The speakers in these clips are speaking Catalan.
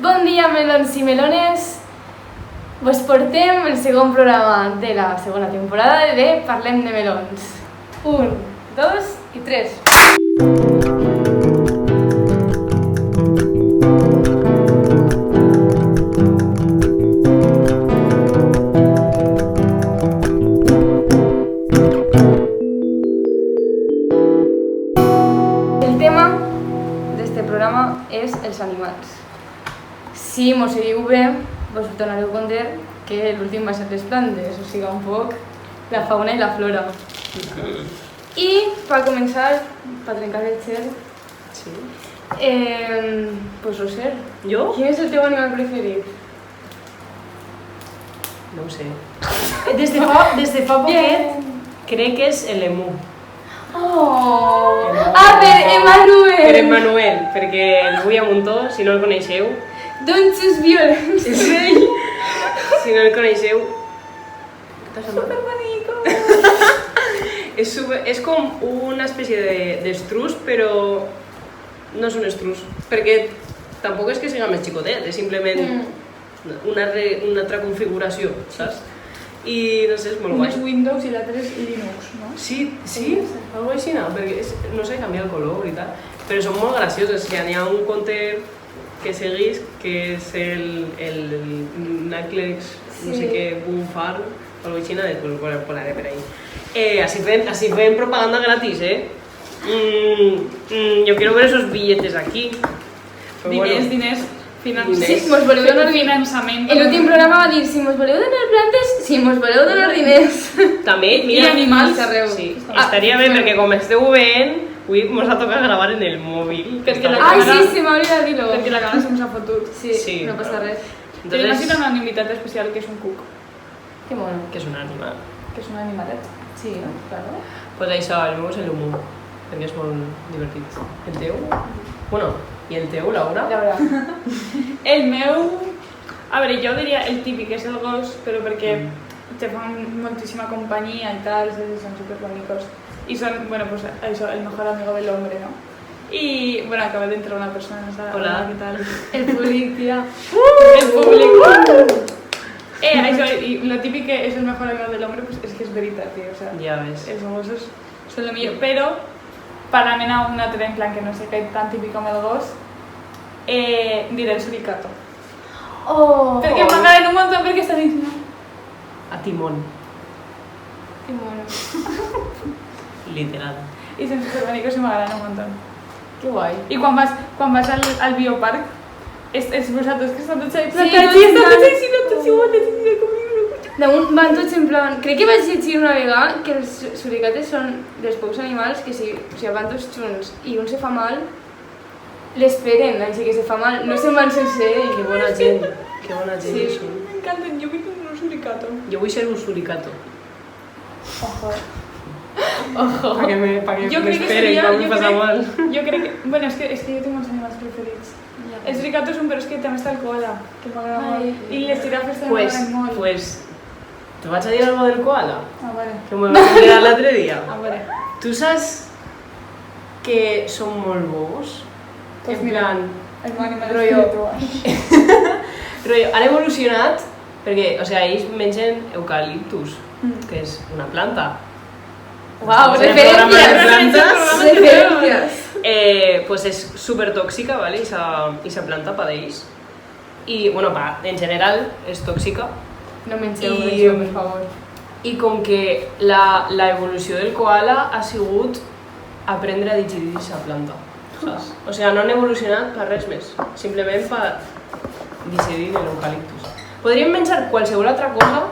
Bon dia, melons i melones. Vos portem el segon programa de la segona temporada de Parlem de melons. 1, 2 i 3. El tema d'este programa és els animals. Si mos seguiu bé, vos donareu compte que l'últim va ser les plantes, o sigui, un poc la fauna i la flora. I per començar, per trencar el gel, Sí. pues Roser, Jo? quin és el teu animal preferit? No ho sé. Des de fa poquet crec que és l'emu. Oh! Emmanuel. Ah, per Emmanuel! Per Emmanuel, perquè el vull a muntó, si no el coneixeu. Doncs és violents, rei! Si no el coneixeu... Superbonico! És com una espècie d'estrus, però no és un estrus, perquè tampoc és que siga més xicotet, és simplement una altra configuració, saps? I no sé, és molt Un guai. és Windows i l'altre és Linux, no? Sí, algo així, no? Perquè no sé, canvia el color i tal, però són molt gracioses. N'hi ha un conte que seguís, que és el Knuckles, no sé què, Boom Farm, o algo així, després ho posaré per ahí. Así fem propaganda gratis, yo quiero ver esos billetes aquí. Però Diners, Sí, mos voleu donar finançament. L'últim programa va dir, si mos voleu donar plantes, si mos voleu donar diners. També, mira, I animals. Arreu. Sí, estaria bé perquè com esteu veient, avui mos ha tocat gravar en el mòbil. Perquè la Ai, càmera- sí, se m'ha oblidat dir-ho. Perquè la càmera se'ns ha fotut. Sí, no passa res. Tenim així un invitado especial que és un cuc, Que mono. Que és un animal. que és un animalet. Sí, claro. Pues això, el meu és l'humor, perquè és molt divertit. El teu? Bueno, i el teu, Laura? Laura. El meu... A veure, jo diria el típic és el gos, però perquè te fan moltíssima companyia i tal, són superbonicos. I són, bueno, pues això, el mejor amigo del hombre, ¿no? Y, bueno, acaba de entrar una persona en la sala. Hola. ¿Qué tal? El públic, tia. El público. Això, i lo típic que és el mejor amigo del hombre, pues és que és veritat, tío. O sea, Ja ves. els gossos són lo millor. Però, parlant a un altre en plan que no sé què tan típic com el gos, diré el suricato. Oh! Perquè m'agraden un montón perquè està dins, no? A timón, Que mono. literal. I són superbonicos i m'agraden un montón. Que guai. I quan vas al bioparc, els vosaltres que estan tots ahí Sí, plantats tots i estan estan- tots així, tots iguals, i com Damunt van tots en plan... Crec que vaig llegir una vegada que els suricates són dels pocs animals que si van tots junts i un se fa mal, l'esperen, així que se fa mal, no se'n van sense ell. Que bona gent, que bona gent Sí. són. M'encanten, jo vull tenir un suricato. Jo vull ser un suricato. Ojo. Ojo. Pa que Jo crec que m'esperen, seria... que m'ho passa mal. Jo crec que... Bueno, és que jo tinc molts animals preferits. El suricato és un, però és que també està el koala, que m'agrada Ai. molt. I les girafes també Pues, m'agraden molt. pues, te vaig a dir algo del koala, Ah, vale. que me vas enterar l'altre dia. Ah, vale. Tu saps que són molt bobos? Pues En mira, plan, el meu animal Rollo. espiritual. rotllo, han evolucionat perquè, o sigui, ells mengen eucaliptus, Mm. que és una planta. Uau, Estamos en el programa de referències! plantes. Referències! Pues és súper tòxica, ¿vale? I esa planta pa d'ells. I, bueno, en general és tòxica. No mengeu I- això, per favor. I com que la evolució del koala ha sigut aprendre a digerir aquesta planta, saps? O sigui, no han evolucionat per res més, simplement per digerir l'eucaliptus. Podríem menjar qualsevol altra cosa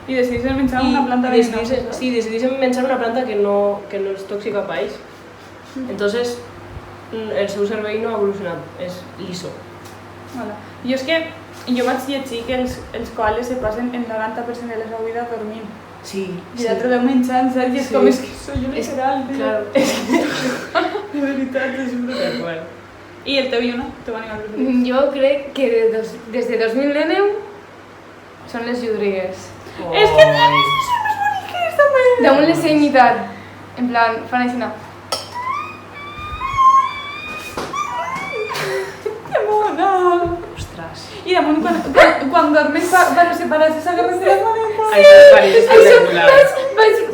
I decideixen menjar una planta venenosa. decideixen menjar una planta que no és tòxica per ells. Entonces, el seu cervell no ha evolucionat, és liso. Hola. Jo és que jo vaig llegir que els koalas se passen el 90% de la seva vida dormint. Sí, I l'altre deu menjant, saps? I és Sí. com, és que soy un literal, tio. Claro. De veritat, és brutal. Bueno. I el teu i no? Teu animal preferit? Jo crec que des de 2009 són les llúdrigues. És que no són més boniques, també! Damunt les sé imitar. En plan, fan així, no. Que mona! Ostres. Ostras. I damunt, quan dormes, van a separar-se, s'agarren de les manetes. Això és espectacular.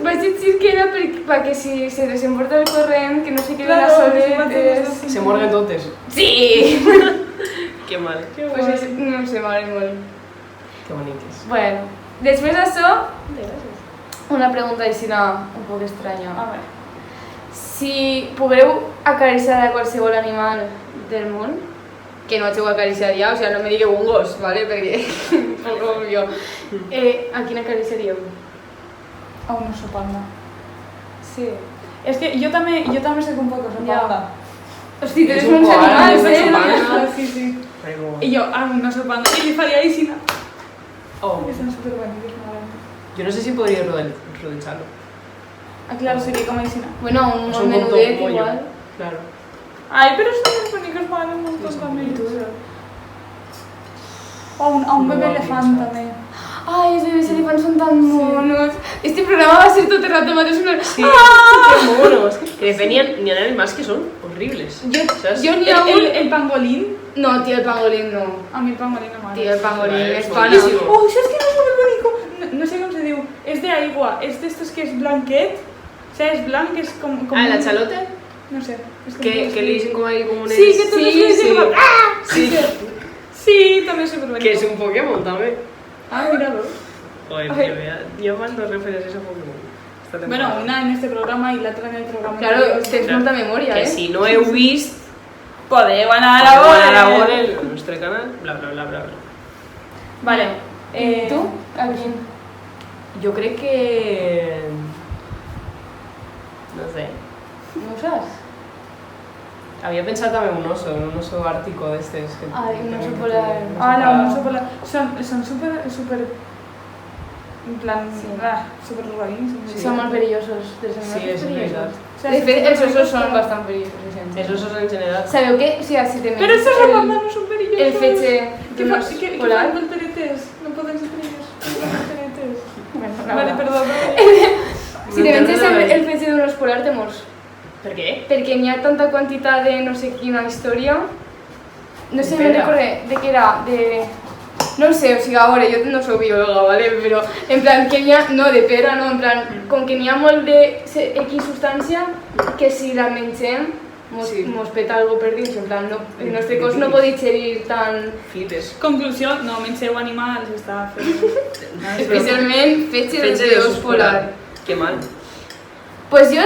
Vaig dir que era perquè si se desemporta el corrent, que no se queden Claro, a que se soletes... maten. Se morguen totes. Sí! Que mal. Que Pues guai. és, no sé, m'agrada molt. Que boniques. Bueno, després d'això, una pregunta així un poc estranya. A veure. Si pogueu acariciar a qualsevol animal del món, que no hàgiu acariciat ja, o sigui, no me digueu un gos, ¿vale? Perquè poc obvio. A quin acariciaríeu? A un oso panda. Sí. És que jo també sé un poc oso Ja. panda. Hosti, tens És un molts koala, animals, és un eh? oso panda. Sí, sí. Però... I jo, a un oso panda. I li faria aixina. Oh. Que són superbonics, m'agraden. Jo no sé si podria rodejar-lo. Ah, claro, seria com aixina. Bueno, un Son menudet pollo. igual. Claro. Ai, però són molt bonics, m'agraden un montón també. O a un bebè elefant també. Ai, els bebès elefants són tan monos. Este programa va ser tot el rato mateix una... Sí, qué monos. Que depenien, n'hi ha animals que són horribles. Jo n'hi ha un... El pangolín. No, tío, el pangolín no. A mi el pangolín no m'agrada. Tío, el pangolín Vale, es es pana. buenísimo. Oh, això és que no és molt bonic. No sé com se diu. És d'aigua. És d'estos que és blanquet. O sea, és blanc, és com... Ah, el axolote? No sé. És Que li dicen com ahí com unes... Sí, que tots Sí, els sí. diuen... Ah! Sí. Sí, també és superbonic. Que és un Pokémon també. Ah, mira-lo. Joder, Ay. jo fan dos referències a Pokémon. Esta Bueno, temporada. una en este programa i l'altra en el programa. Claro, anterior. tens molta memòria, Que eh? si no heu vist, Podeu anar a podeu veure. anar a veure el nostre canal, bla bla bla bla bla. Vale. Tu? A quin? Jo crec que... No sé. No ho saps? Havia pensat també en un oso ártico d'estes. Ai, un oso polar. Ah, un oso polar. Són super... En plan... Sí. Super rarins. Sí. Són molt perillosos, dels animals Sí, és veritat. perillosos. De fet, els osos són bastant perillosos. Els osos en general. Sabeu que, o sigui, si te Però menges estos rapandas no són perillosos. el fetge ¿Qué d'un fa- os qué polar... fan volteretes? No poden ser perillosos. Volteretes. Bueno, Vale, perdó. Si te menges el fetge d'un os polar te mors. Per què? Perquè n'hi ha tanta quantitat de no sé quina història. No sé, me'n Pera. recordé de què era, de... No ho sé, o sigui, a veure, jo no soc biòloga, ¿vale? Però en plan que n'hi ha... No, de pera, no, en plan, com que n'hi ha molt de X substància que si la mengem Sí. mos peta algo per dins, en plan, no, el nostre cos no pot digerir tan... Flipes. Conclusió, no mengeu animals, està fent... Especialment fetge de os polar. Que mal. Pues jo...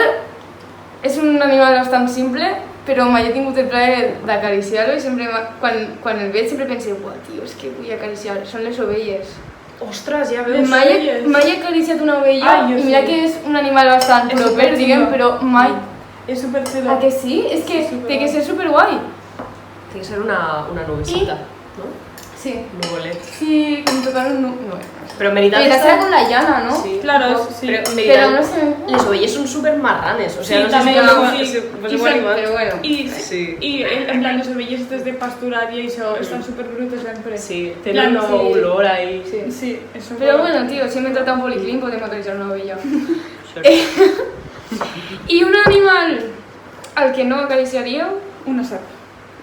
És un animal bastant simple, però mai he tingut el plaer d'acariciar-lo i sempre, quan el veig sempre penso, buah, tio, és que vull acariciar, són les ovelles. Ostres, ja veus. Mai he acariciat una ovella Ai, jo i mira sí. que és un animal bastant És proper, superxulo. diguem, però mai... És superxulo. A que sí? És que Sí, té que ser superguai. Té que ser una nubecita, no? Sí. Un nuvolet. Sí, com tocar un... No. Però en veritat... Veritat serà com la llana, no? Sí. Claro, sí. Però en Però no veritat, sé... les ovelles són super marranes. O sigui, Sí, no sé també si ho podeu- dic. si I poseu són- animals. Però bueno. Sí. I en plan, les ovelles estes de pasturar i això estan superbrutes sempre. Sí, tenen una Sí. olor ahí. Sí. Sí, això Però bueno, tio, si hem entrat a un policlín podem acariciar una ovella. I un animal al que no acariciaríeu? Una serp.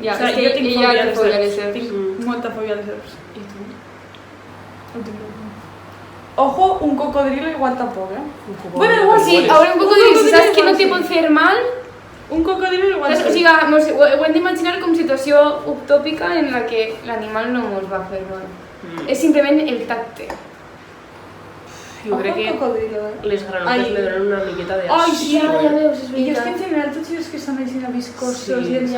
Ja, O sea, és que jo tinc ella fòbia té de fòbia de serps. serps. Tinc molta fòbia de serps. I tu? Ho tinc. Ojo, un cocodrilo igual tampoc, eh? Bueno, igual sí, ahora un cocodrilo, si saps que no te pot fer mal, Un cocodrilo igual saps? O sigui, ho hem d'imaginar com situació utòpica en la que l'animal no ens va fer mal. És simplement el tacte. Jo crec que cocodrilo, eh? les granotes Ai. me donen una miqueta de Ai, asco. sí, Ja veus, és I jo és que en veritat. general tots els que són així viscosos Sí. i els...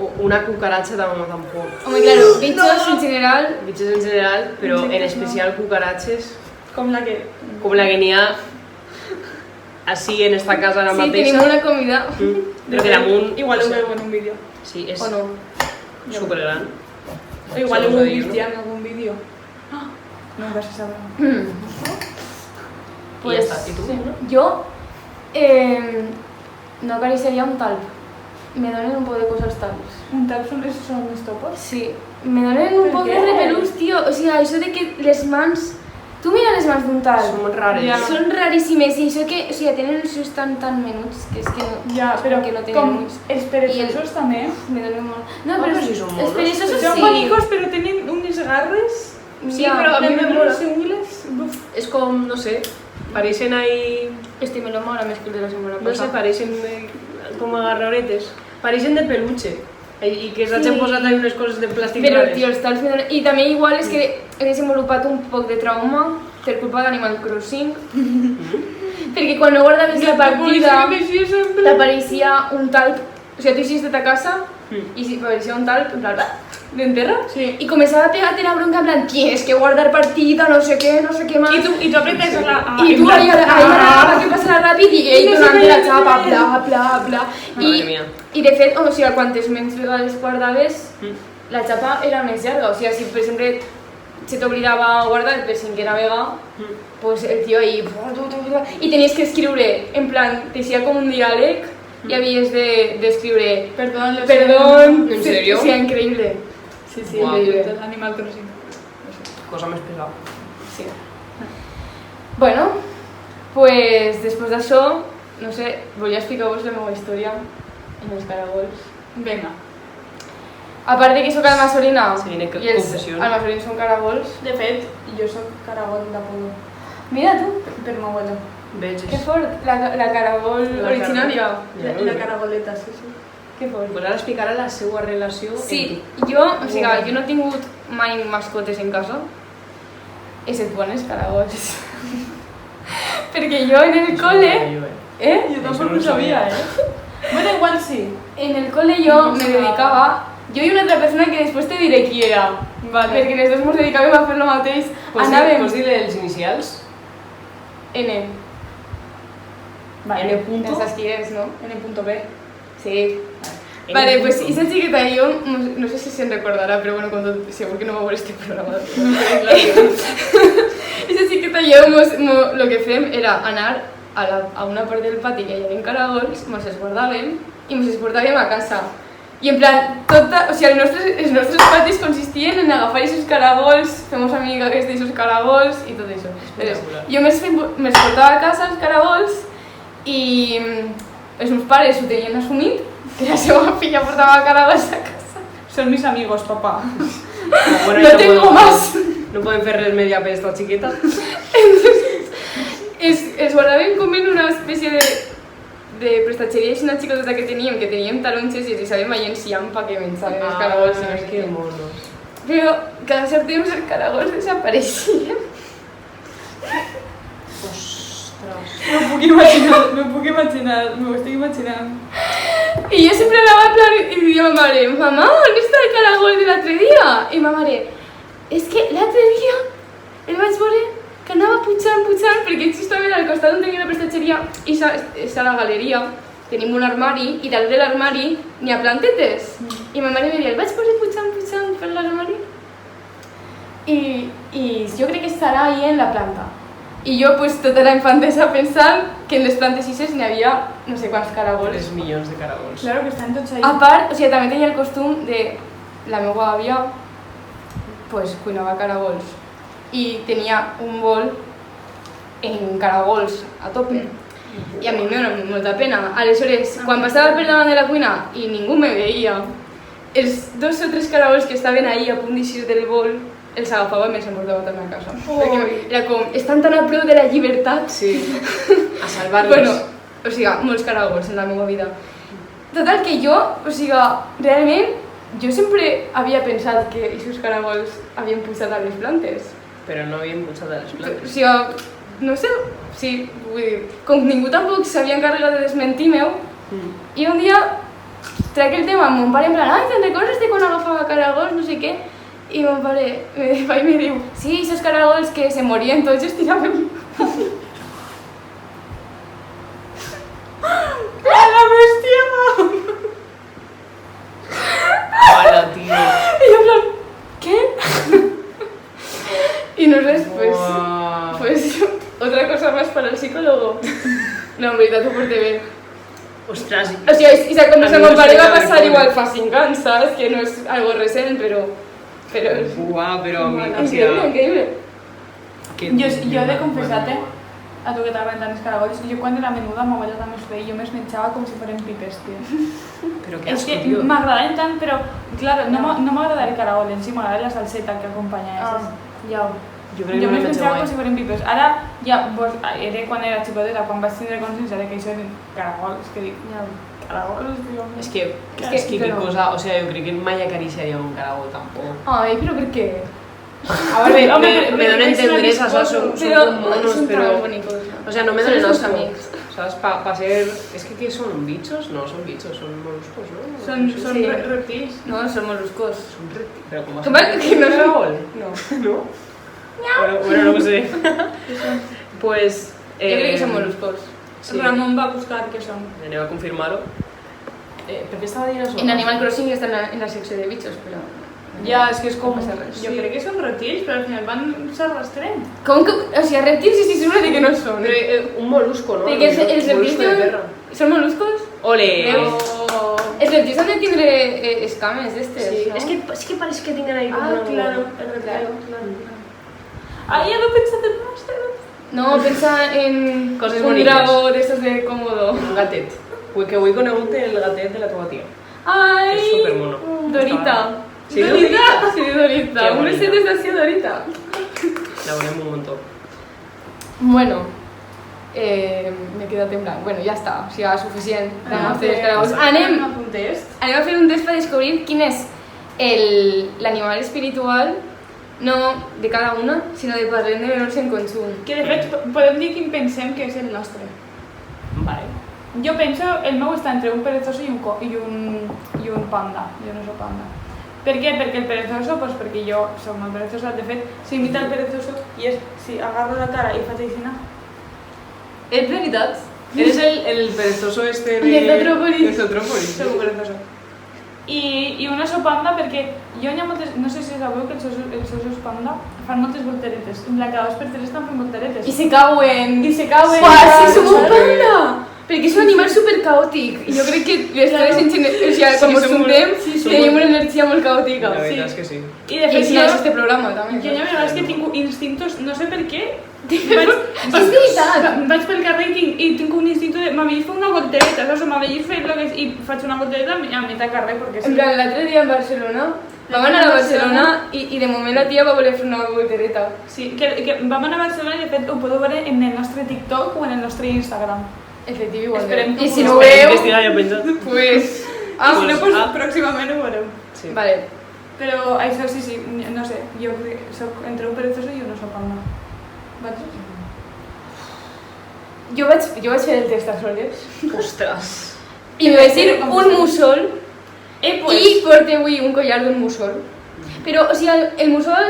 O una cucaracha tampoc. Home, claro, bichos en general... Bitxes en general, però en Insectes no. especial cucaraches, Com la que... com la que n'hi ha així en esta casa ara Sí, mateixa. tenim una comida. Però que damunt... Igual o ho sea, veu en un vídeo. Sí, és O no. supergran. O igual Això ho us ho heu dic, vist no? ja en algun vídeo. Ah, no ho vas a saber. I ja està. I tu? sí. Jo no acariciaria un talp. Me donen un poc de cos als talps. Un tap són esos són els topos? Sí, me donen un Per poc de què? repelús, tio. O sigui, això de que les mans Tu mira les mans d'un tal. Són rares. Ja. Són raríssimes i això que, o sigui, tenen els seus tan menuts que és que no... Ja, però que no tenen com ulls. els perezosos també. Me donen molt... No, però sí són els monos. perezosos Són sí. bonicos però tenen unes garres. Sí, Ja, però a mi me mola. Los ungles. Buf. És com, no sé, pareixen ahí... Este me lo mola més que el de la setmana No sé, passada. pareixen com agarraretes. Pareixen de peluche. I que s'hagin Sí. posat ahí unes coses de plàstic Però, rares. tio, els tals me donen... I també igual és que he desenvolupat un poc de trauma per culpa d'Animal Crossing. Perquè quan no guardaves la partida t'apareixia un talp, o sigui, tu eixies de ta casa i t'apareixia un talp, en plan, d'enterra, Sí. i començava a pegar-te la bronca en plan, tienes que guardar partida, no sé què más. I tu apretes la... I tu ahí a que passa ràpid i ell donant-te la xapa, bla, bla, bla. Madre mía. I de fet, o sigui, quantes menys vegades guardaves, la xapa era més llarga. O sigui, si per exemple se t'oblidava guardar per cinquena vegada, pues el tio ahí... I tenies que escriure, en plan, t'eixia com un diàleg i havies d'escriure... Perdón, ¿En serio? Sí, increïble. Sí, sí, Guau. increïble. Animal Crossing. Cosa més pesada. Sí. Bueno, pues després d'això, no sé, volia explicar-vos la meva història amb els caragols. Venga. A part de que soc almasorina Se viene i els confessió. almasorins són caragols. De fet, jo soc caragol d'Apolo. Mira tu, Per ma abuela. Veges. que fort, la caragol La originària. La caragoleta, sí, sí. Que fort. Pues ara explicarà la seva relació Sí, jo, o sigui, jo no he tingut mai mascotes en casa, exceptuant els caragols. Perquè jo en el cole... Jo tampoc ho sabia, Bueno, igual sí. En el cole yo me dedicaba, yo y una otra persona que después te diré qui era, Vale. perquè les dos ens dedicàvem a fer lo mateix, anàvem Pots dir els inicials? N. N punto. No saps qui és, no? N.B. Sí. Vale, pues esa chiqueta y yo, no sé si se recordará, pero bueno, cuando, seguro que no va a ver este programa. Esa chiqueta y yo, lo que fem era anar a una part del pati que hi havia caragols, mos els guardàvem i mos els portàvem a casa. I en plan, o sigui, els nostres patis consistien en agafar aquests caragols, fem amigues d'aquests caragols i tot això. Jo me'ls portava a casa, els caragols, i els meus pares ho tenien assumit, que la seva filla portava caragols a casa. Son mis amigos, papá. Bueno, No tengo más. No podem fer res més ja per esta xiqueta. Es guardaven com en una espècie de prestatgeria així una xicoteta que teníem taronges i els deixàvem allà enciant perquè menjaven els caragols i no sé que què. monos. Però cada cert temps els caragols desapareixien. Ostres. Me puc imaginar, me ho estic imaginant. I jo sempre anava a plan i diria a ma mare, mamà, on està el caragol de l'altre dia? I ma mare, és que l'altre dia el vaig veure que anava pujant, perquè justament al costat on tenia la prestatgeria i és a la galeria, tenim un armari i dalt de l'armari n'hi ha plantetes. I ma mare em deia, el vaig posar pujant per l'armari i jo crec que estarà ahí en la planta. I jo pues, tota la infantesa pensant que en les plantes ixes n'hi havia no sé quants caragols. 3 milions de caragols. Claro que están tots ahí. A part, o sigui, també tenia el costum de la meva àvia pues, cuinava caragols i tenia un bol en caragols a tope. I a mi em dona molta pena. Aleshores, quan passava per davant de la cuina i ningú me veia, els 2 o 3 caragols que estaven ahí a punt d'eixir del bol els agafava i me'ls emportava també a casa. Perquè era com, estan tan a prou de la llibertat. Sí, a salvar-los. Bueno, o sigui, molts caragols en la meva vida. Total, que jo, o sigui, realment, jo sempre havia pensat que aquests caragols havien pujat a les plantes. Però no havien pujat a les O plantes. sigui, no sé, sí, vull dir, com ningú tampoc s'havia encarregat de desmentir-me-ho, i un dia trec el tema amb mon pare en plan, ai, te'n recordes de quan agafava caragols, no sé què? I mon pare me diu, sí, esos caragols que se morien tots i es tiraven. ¡La bestia! Hola, tio. I jo en plan, què? I no res, pues otra cosa más para el psicólogo. No, en veritat ho porté bé. Ostres, O sigui, aquesta conversa amb mon pare va passar recordo. igual fa 5 anys, saps? Que no és algo recent, però és Uau, però a mi, o increïble, sigui, increïble. Jo he de confessar-te, a tu que t'agraden tant els caragols, jo quan era menuda ma abuela també els feia i jo me'ls menjava com si foren pipes, tio. Però que És asco, que tio. m'agradaven tant, però, clar, no m'agrada el caragol en si, m'agrada la salseta que acompanya. Ja. Jo crec Jo que me'ls me menjava com si foren pipes. Ara, ja, era quan era xicoteta, quan vaig tindre consciència de que això eren caragols, que dic, caragols, tio. Es que qué pero- cosa, o sea, yo creo que mai acariciaría un caragol tampoco. Ay, pero ¿por qué? A ver, Hombre, me dan a es entender una esas, cosa, son Pero como monos, son tan pero... bonitos. O sea, no me Son dan estos asco. amigos. ¿Sabes? Para ser... Es que ¿qué son? ¿Bichos? No, son bichos, son moluscos, ¿no? Son Sí. reptiles. No, son moluscos. Son reptiles. Pero ¿cómo ¿Cómo es que no son- caragol? No. ¿No? Bueno, no sé. Pues... Yo creo que son moluscos. Sí. Ramon va a buscar què són. Me va a confirmar-ho. ¿Por qué estaba dient això? En Animal Crossing están en la sección de bichos, pero... Ya, es que es como... No pasa res. Jo crec que són reptils, però al final van s'arrastrem. ¿Cómo que...? O sea, reptiles sí seguro de que no son. Pero, un molusco, ¿no? Porque el molusco reptil de perra. ¿Son moluscos? ¡Ole! El reptil son de tiene escames de este, Sí, ¿no? es que parece que tengan ahí como Ah, una- claro, el reptil, Claro. claro. Ah, ja no he pensat en màster. No, piensa en Coses un boniques. dragó de estos de cómodo. Un gatet. Que avui he conegut el gatet de la teva tia. ¡Ay! És supermono. Dorita. Sí, Dorita. Sí, Dorita. Qué Un bonita. besito está así, Dorita. La volem un montón. Bueno, me quedo temblando. Bueno, ya está. O sea, suficient. Anem un test. a fer un test para descobrir quién es l'animal espiritual, no de cada una, sinó de Parlem de Menors en conjunt. Que de fet podem dir quin pensem que és el nostre. Vale. Jo penso, el meu està entre un perezoso i un panda. Jo no soc panda. Per què? Perquè el perezoso, pues perquè jo soc molt perezosa. De fet, s'imita el perezoso i és, si agarro la cara i faig així, És veritat. Eres el perezoso este De Zootropolis. De Zootropolis. soc un perezoso. I un oso panda perquè jo hi ha moltes, no sé si sabeu que els ossos panda fan moltes volteretes. En la cada 2 per 3 estan fent volteretes. I se cauen. I se cauen. Uah, sí, som un Súper. panda! Perquè és un animal supercaòtic. I jo crec que les tres en general, o sigui, Sí, com som juntem, sí, som tenim una energia molt caòtica. La veritat Sí. és que sí. I de I fet si no és este programa, també. jo hi ha vegades que tinc instintos, no sé per què, És veritat. vaig pel carrer i tinc un instinto de m'havia fer una voltereta, saps? M'havia fet lo que és, i faig una voltereta a mitjà carrer perquè sí. En plan, l'altre dia en Barcelona, vam anar a Barcelona i de moment la tia va voler fer una voltereta. Sí, que vam anar a Barcelona i de fet ho podeu veure en el nostre TikTok o en el nostre Instagram. Efectiu, igual. Esperem que I ho si no ho pugueu veu, Investigar i penjat. pues... Ah, si no, pues, pues pròximament ho veureu. Sí. Vale. Però això sí, no sé, jo soc entre un perezoso i un oso panda. Vaig? Jo vaig fer el test a soles Ostres. i me vaig dir un mussol Pues, i porto avui un collar d'un mussol. Però, o sigui, el mussol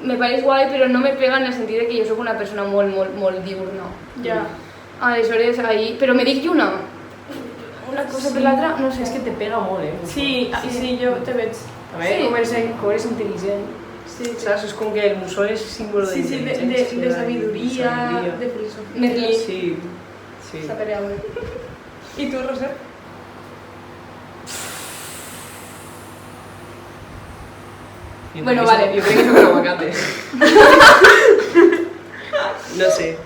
me pareix guai, però no me pega en el sentit de que jo sóc una persona molt diurna. ja. Aleshores, ahí... Però me dic una cosa per l'altra, no sé. És que te pega molt, Sí, jo te veig. A veure, Sí. com eres intel·ligent. Sí, Saps? És com que el mussol és símbolo Sí, sí, d'intel·ligència. de sabiduria, de filosofia. Merlí. Sí, sí. Saperiable. I tu, Roser? Jo Bueno, crec que vale. Jo crec que soc un aguacate. No sé.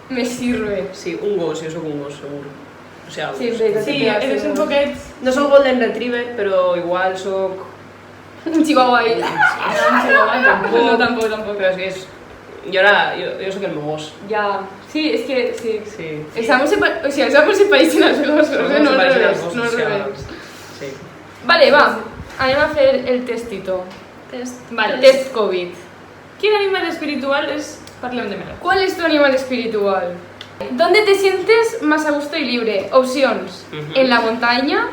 Me sirve. Sí, un gos, jo sóc un gos, segur. O sigui, Sí, és veritat. Sí, eres un poquet... no soc golden retriever, però igual soc... Un chihuahua ahí. Tampoc. No, tampoc. Però és que és... Jo soc el meu gos. Ya. Sí, es que sí. Sí. Estamos o sea, estamos en países los Som no al parecen revés, als gossos, no al o sigui, revés. Sí. Vale, va. Anem a fer el testito. Vale. Test COVID. Quin animal espiritual és... Parlem de meló. ¿Cuál es tu animal espiritual? ¿Dónde te sientes más a gusto y libre? Opciones. Ujú. En la montaña,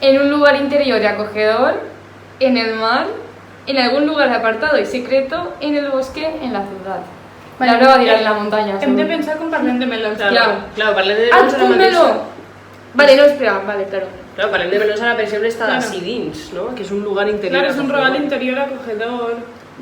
en un lugar interior y acogedor, en el mar, en algún lugar apartado y secreto, en el bosque, en la ciudad. Vale, Laura va a tirar en la montaña. Hem de seguro. pensar com parlem de melons. Claro, parlem de Ah, melons ara un mateix. meló. Vale, no, espera, vale, claro. Claro, parlem de melons ara, per exemple, està Claro. així dins, no? Que és un lugar interior. Claro, és un acogedor. regal interior acogedor,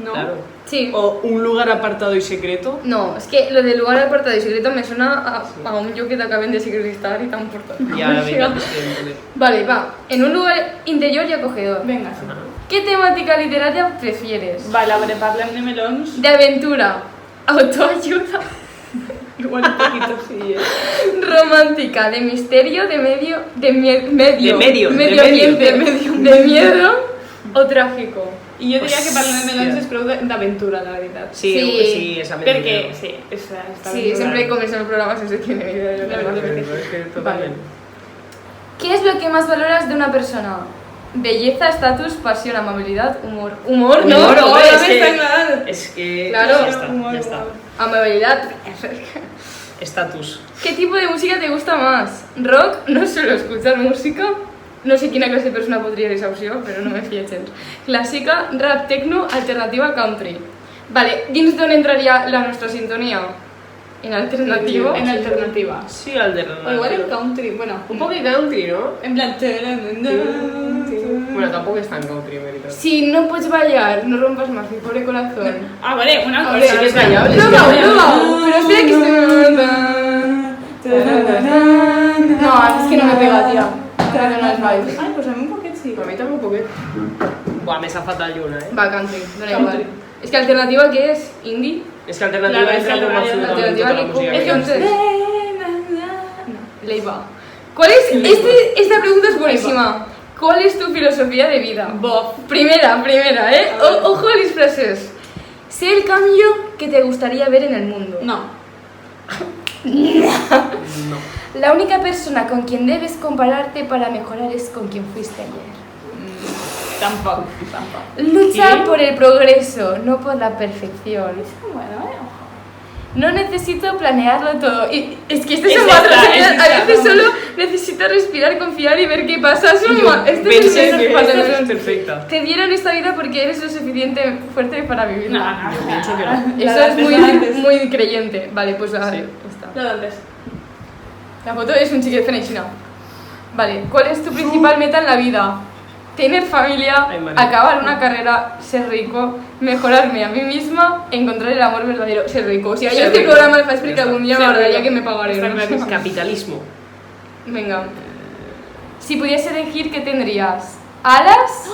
no? Claro. Sí. O un lugar apartado y secreto. No, es que lo del lugar apartado y secreto me suena a un yo que te acaben de secretar y tan importante. Ja, la veritat és que poder. Vale, va. En un lugar interior y acogedor. Vinga, sí. ¿Qué temática literaria prefieres? Vale, a veure, parlem de melons. ¿De aventura, autoayuda, Igual un poquito sí. romántica, de misterio, de medio medio. de miedo o trágico. I jo diria que parlant de Hòstia. melons és prou d'aventura, la veritat. Sí, Sí. sí, esa mente. Perquè, sí, està Sí, siempre comencemos el programa si se tiene idea. La verdad Es que totalmente. ¿Qué es lo que más valoras de una persona? Belleza, estatus, pasión, amabilidad, humor. Humor, no, Humor, no, hombre, ya es me que- está claro. Es que... Claro. Ya está, Humor, ya está. humor. Amabilidad. Estatus. ¿Qué tipo de música te gusta más? ¿Rock? No suelo escuchar música. No sé quina clase de persona podria ser esa opció, però no me fia gens. Clàssica, rap, techno, alternativa, country. Vale, dins d'on entraria la nostra sintonia? En alternativo. En alternativa. Sí, alternativo. O igual en country, bueno. Un poco de country, ¿no? En plan... Bueno, tampoco es tan country, en veritat. Si no pots ballar, no rompas más mi pobre corazón. Ah, vale, una A cosa. ver, sí que es bailable, No, es que no, es no, pero espera que No, es que no me pega, tía. Creo que no es vibes. Ai, pues a mi un poquet sí. A mí també un poquet. Buah, me s'ha fatal lluna, eh? Va, country, dona Country. igual. Es que alternativa, ¿qué es? ¿Indie? És que alternativa Claro, entra es que com absolutament alternativa tota la que música. es que que entonces- Leiva. ¿Cuál es? Esta pregunta es buenísima. ¿Cuál es tu filosofía de vida? Bof. Primera, ¿eh? Ojo a las frases. Sé el cambio que te gustaría ver en el mundo. No. No. La única persona con quien debes compararte para mejorar es con quien fuiste ayer. Tampoc. Lucha ¿Qué? por el progreso, no por la perfección. Bueno, No necesito planearlo todo. Y es que este Es es un esta, cuatro, es a esta, veces vamos. solo necesito respirar, confiar y ver qué pasa. Este es Pensé el que cuatro. esta es perfecta. Te dieron esta vida porque eres lo suficiente fuerte para vivirla. no. Yo pienso que no. Eso es muy creyente. Vale, pues ahora Sí. está. Lo d'antes. La foto es un chiquet fenechina. Vale, ¿cuál es tu principal meta en la vida? Tener familia, Ay, María. acabar una carrera, ser rico, mejorarme a mí misma, encontrar el amor verdadero, ser rico. O sea, yo Ser este rico. programa le faig que algún día Ser me agradaría rico. que me pagaré. Está ¿no? clarísimo. Capitalismo. Venga. Si pudieras elegir, ¿qué tendrías? ¿Alas?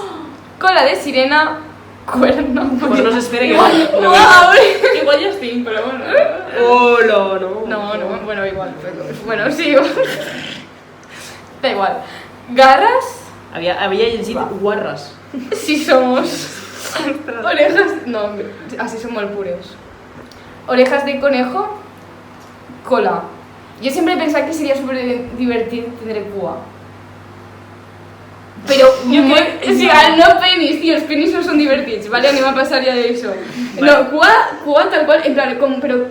¿Cola de sirena? ¿Cuerno? Pues no se espere que... ¡Guau! Igual ja estic, però bueno. Hola, no. No, bueno, igual. Bueno, sí. Da igual. ¿Garras? Había llegit guarras. Sí somos. Orejas. No, así son muy puros. Orejas de conejo. Cola. Yo siempre pensaba que sería súper divertido tener cua. Pero Yo muy, creo- o sea, no penis, tío, los penis no son divertidos, ¿vale? Ni va a pasar ya de eso. Vale. No, cua tal cual, en plan, pero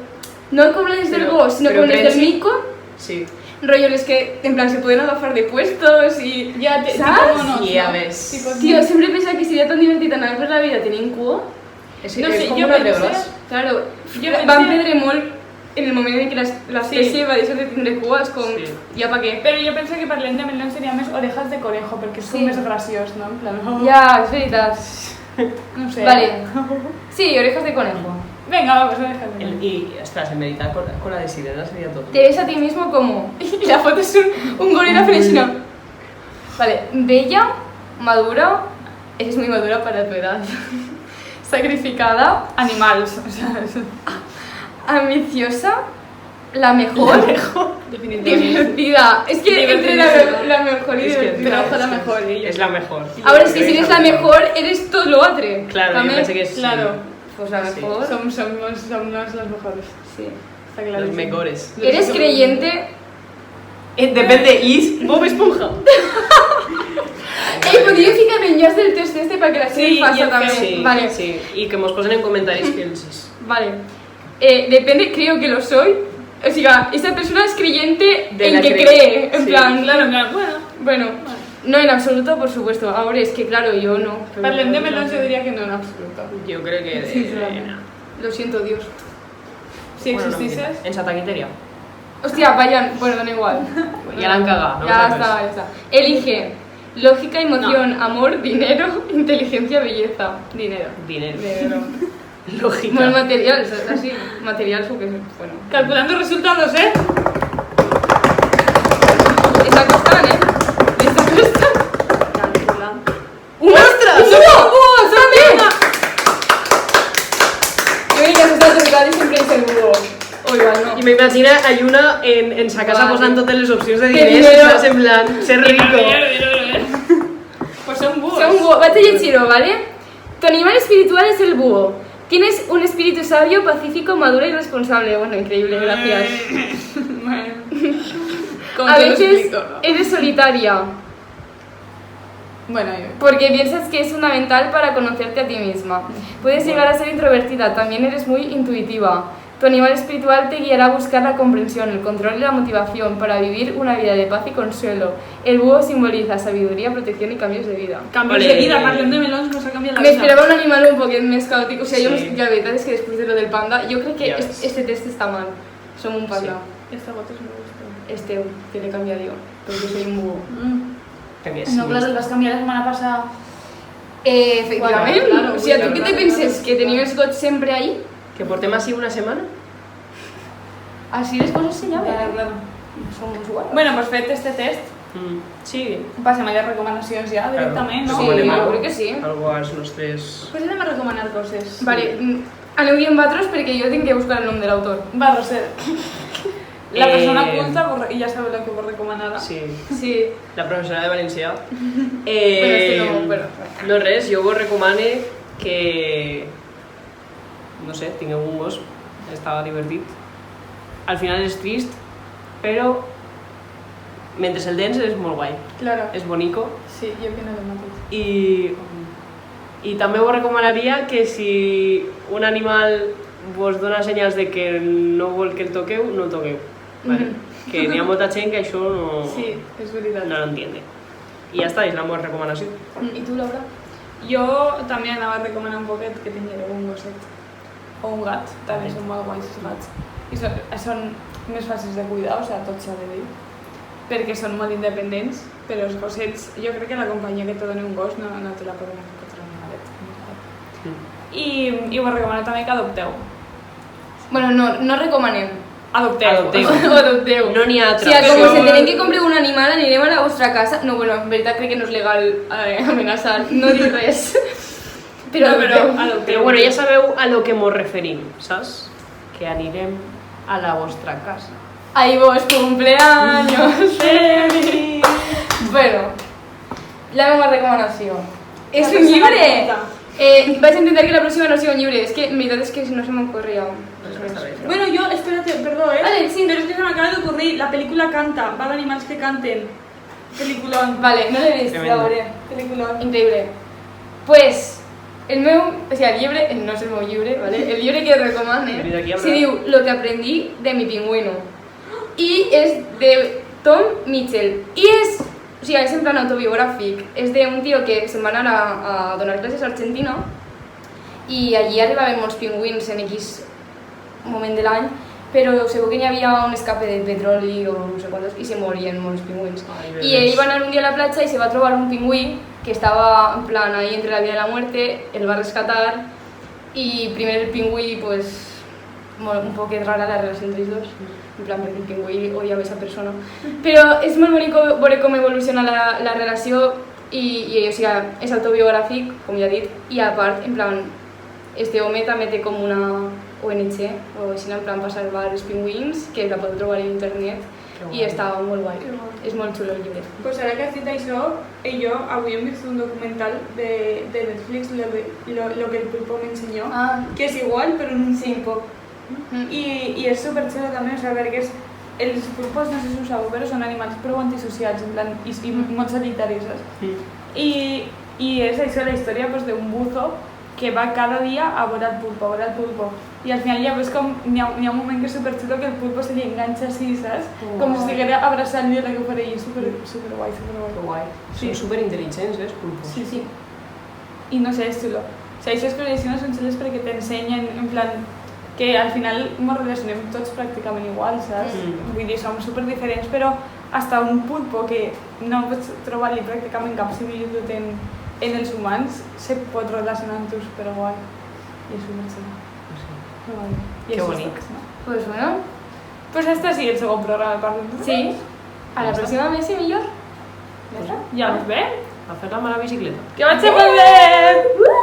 no como las del Pero- go, sino pero como las del pensi- mico. Sí. Rollo, es que en plan se pueden agafar de puestos y. Ja, ¿Sabes? tipo monos, Ja no? ves. Tipo- Tío, siempre pensaba que sería tan divertida anar per la vida tenint cua. Es, No es sé, como yo una pensé- rebras. Claro, Jo van pensé- perdre molt en el moment en què l'espècie va deixar de tindre cua, és com, Sí. ja pa què? Però jo penso que parlem de melón seria més orejas de conejo, perquè és com Sí. més graciós, no? En plan, oh, Ja, és veritat. no sé. Vale. Sí, orejas de conejo. Venga, va, pues orejas de conejo. Y, ostras, en meditar con la de sirena sería todo. Te ves a ti mismo como... Y la foto es un gorila fresino. Vale, bella, madura, eres muy madura para tu edad. Sacrificada, Animals, o sea, eso. ambiciosa, la mejor, Definitivamente. divertida. Es que entre la mejor y Es que- divertida. Pero ojalá mejor, ella. Es la mejor. Ahora es que si eres la mejor, eres todo lo otro. Claro, yo También, pensé que es... Claro. Pues la Sí. mejor. Somos las mejores. Sí. Está claro. Los mejores. ¿Eres creyente? Depende, ¿y Bob Esponja? Podria ficar enllaç del test este para que la gente Sí, faça yo también. Sí, Vale, sí. Y que nos posen en comentarios que el sis. vale. Depende, creo que lo soy. O sea, esa persona es creyente De en la que cre- cree. En sí. plan, Claro, claro, bueno. bueno, no en absoluto, por supuesto. Ahora es que, claro, yo no. pero- Parlem de melons jo diria que no en absoluto. Yo creo que... Lo siento, Dios. Si Bueno, no, existisses... en Santa Quiteria. Hostia, vayan, bueno, dan igual. Ya la han cagado, no Ya sabes. está, ya está. Elige lógica, emoción, amor, dinero, inteligencia, belleza. Dinero. Dinero. Dinero. Lógica. No el material, es así. Material, su que es. Bueno. Calculando resultados, ¿eh? Esa costan, ¿eh? Esa costan. ¡Ostras! ¡Uno! ¡También! Yo creo que has estado siempre en O igual no. I m'imagina a Lluna en sa casa Vale. posant totes les opcions de Que diners, dinero. saps? En plan, ser rico. Pues son búhos. Son búho. Vaig a llegir-ho, ¿vale? Tu animal espiritual es el búho. Tienes un espíritu sabio, pacífico, maduro y responsable. Bueno, increíble, gracias. Bueno. ¿Cómo A te lo veces explico, no? eres solitaria, Bueno, porque piensas que es fundamental para conocerte a ti misma. Puedes llegar a ser introvertida, también eres muy intuitiva. Tu animal espiritual te guiará a buscar la comprensión, el control y la motivación para vivir una vida de paz y consuelo. El búho simboliza sabiduría, protección y cambios de vida. cambios Ole. de vida, parlem de melons, nos ha cambiado la Me vida. esperaba un animal un poquito más caótico. O sea, yo Sí. la verdad es que después de lo del panda, yo creo que Ya ves. este test está mal. Som un panda. Esta gota me gusta. Este, que le he cambiado yo, porque soy un búho. Que més, No, claro, el vas canviar la setmana passada. Efectivamente. Bueno, claro, o sea, claro, ¿tú qué te claro, penses? claro. ¿Que tenías el got siempre ahí? Que portem així una setmana? Así las cosas se llaman. Claro, claro. Somos guapos. Bueno, pues fet este test, Sí. passem a les recomanacions ja directament, no? Sí, Recomanem jo algo? crec que sí. Algo als nostres... Pues anem a recomanar coses. Vale, aneu dient vosaltres perquè jo tinc que buscar el nom de l'autor. Va, Roser. La persona Eh, culta ja sabeu la que vos recomanarà. Sí. Sí. La professora de valencià. Bueno, este no, però... No res, jo vos recomane que... No sé, tingueu un gos, estava divertit. Al final és trist, però mentre el tens és molt guai, Claro. és bonico. Sí, jo opino el mateix. I també vos recomanaria que si un animal vos dona senyals de que no vol que el toqueu, no el toqueu. Vale? Que n'hi ha molta gent que això no, Sí, és veritat. no lo entiende. I ja està, és la meva recomanació. I tu, Laura? Jo també anava a recomanar un poquet que tinguéreu un gosset o un gat, també són molt guais els gats. I són més fàcils de cuidar, o sigui, tot s'ha de dir, perquè són molt independents, però els gossets, jo crec que la companyia que te doni un gos no te la poden fer contra un animalet. I us recomano també que adopteu. Bueno, no recomanem. Adopteu. Adopteu. O adopteu. No n'hi ha O altra. sigui, com Però- se tenen que comprar un animal, anirem a la vostra casa. No, bueno, en veritat crec que no és legal amenaçar, no dir res. Però No, però adopteu. adopteu. Però bueno, ja sabeu a lo que mos referim, saps? Que anirem a la vostra casa. Ahí vos, cumpleaños. Bueno, la meva recomanació. És un llibre! Vaig intentar que la pròxima no sigui un llibre, és que en veritat és que no se m'ocorria. Bueno, yo, espérate, perdón, Vale, sí. pero es que se me acaba de ocurrir, la película Canta, va de animales que canten. Peliculón. Vale, no l'he vist, Tremendo. la veuré. Peliculón. Increïble. Pues, el meu, o sigui, el llibre, no és el meu llibre, ¿vale? El llibre que recomane Venid aquí a se hablar. diu Lo que aprendí de mi pingüino i és de Tom Mitchell i és, o sigui, és en plan autobiogràfic, és d'un tio que se'n va anar a donar classes a Argentina i allí arribaven molts pingüins en X moment de l'any, però segur que n'hi havia un escape de petroli o no sé quantos i se morien molts pingüins. Ai, I bebés. ell va anar un dia a la platja y se va a trobar un pingüí que estaba en plan ahí entre la vida y la muerte, él va a rescatar y primero el pingüí pues un poco rara la relación entre ells dos, en plan perquè el pingüí odiava a esa persona, però és molt bonic veure com evoluciona la relació i o sigui, és autobiogràfic, com ja he dit, i a part, en plan, este home també té com una ONG o així, en plan, per salvar els pingüins, que la podeu trobar a internet i està molt guai, és molt xulo el llibre. Pues ahora que has dit això, jo avui hem vist un documental de Netflix, lo que el pulpo me enseñó, que és igual però en un pulpo. I és superxulo també, o sigui, perquè els pulpos, no sé si ho sabeu, però són animals prou antisocials, en plan, i molt solitaris, saps? I és això, la història pues, d'un buzo que va cada dia a veure el pulpo, i al final ja ves com n'hi ha un moment que és superxulo que el pulpo se li enganxa així, saps? Com si estiguera abraçant-li la que farà i és superguai. Que guai. Sí. Són superintel·ligents, els pulpos. Sí. I no sé, és xulo. O sigui, aquestes col·leccions són xules perquè t'ensenyen, en plan, que al final ens relacionem tots pràcticament igual, saps? Vull dir, som superdiferents, però hasta un pulpo que no pots trobar-li pràcticament cap similitud en els humans se pot relacionar amb tu superguai. I és superxulo. Que bonic. Pues bueno, Pues hasta sí el segon programa, parlem. sí, a la pròxima vez millor. Ja ens ve? A fer la mala bicicleta. Que vaig a molt bé!